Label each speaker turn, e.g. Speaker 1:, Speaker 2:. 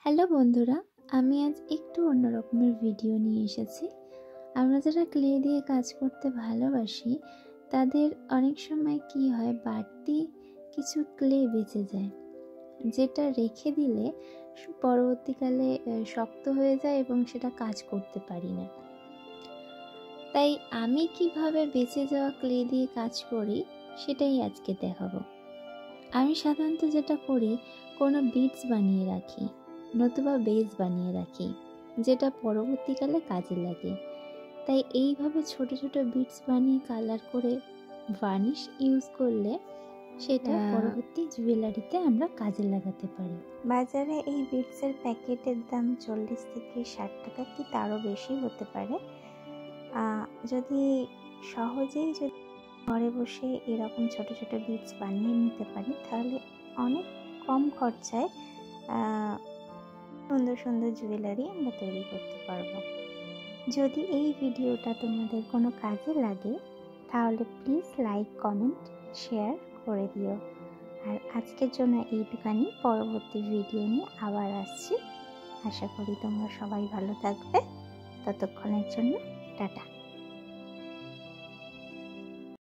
Speaker 1: Hello বন্ধুরা, আমি আজ একটু অন্য রকমের ভিডিও নিয়ে এসেছি। আমরা যারা ক্লে দিয়ে কাজ করতে ভালোবাসি তাদের অনেক সময় কি হয়, বাড়তি কিছু ক্লে বেঁচে যায়, যেটা রেখে দিলে পরবর্তীকালে শক্ত হয়ে যায় এবং সেটা কাজ করতে পারি না। তাই আমি কিভাবে বেঁচে যাওয়া ক্লে দিয়ে কাজ করি সেটাই আজকে দেখাবো। আমি সাধারণত যেটা করি, কোনো বিটস বানিয়ে রাখি, নতুবা বেস বানিয়ে রাখি, যেটা পরবর্তীকালে কাজে লাগে। তাই এইভাবে ছোট ছোট বিটস বানিয়ে কালার করে ভার্নিশ ইউজ করলে সেটা পরবর্তী জুয়েলারিতে আমরা কাজে লাগাতে পারি।
Speaker 2: বাজারে এই বিটসের প্যাকেটের দাম 40 থেকে 60 টাকা, কি তারও বেশি হতে পারে। যদি সহজেই ঘরে বসে এরকম ছোট ছোট বিটস বানিয়ে নিতে পারি, তাহলে অনেক কম খরচায় সুন্দর সুন্দর জুয়েলারি আমরা তৈরি করতে পারবো। যদি এই ভিডিওটা তোমাদের কোনো কাজে লাগে তাহলে প্লিজ লাইক, কমেন্ট, শেয়ার করে দিও। আর আজকের জন্য এইটুখানি। পরবর্তী ভিডিও নিয়ে আবার আসছি। আশা করি তোমরা সবাই ভালো থাকবে। ততক্ষণের জন্য টাটা।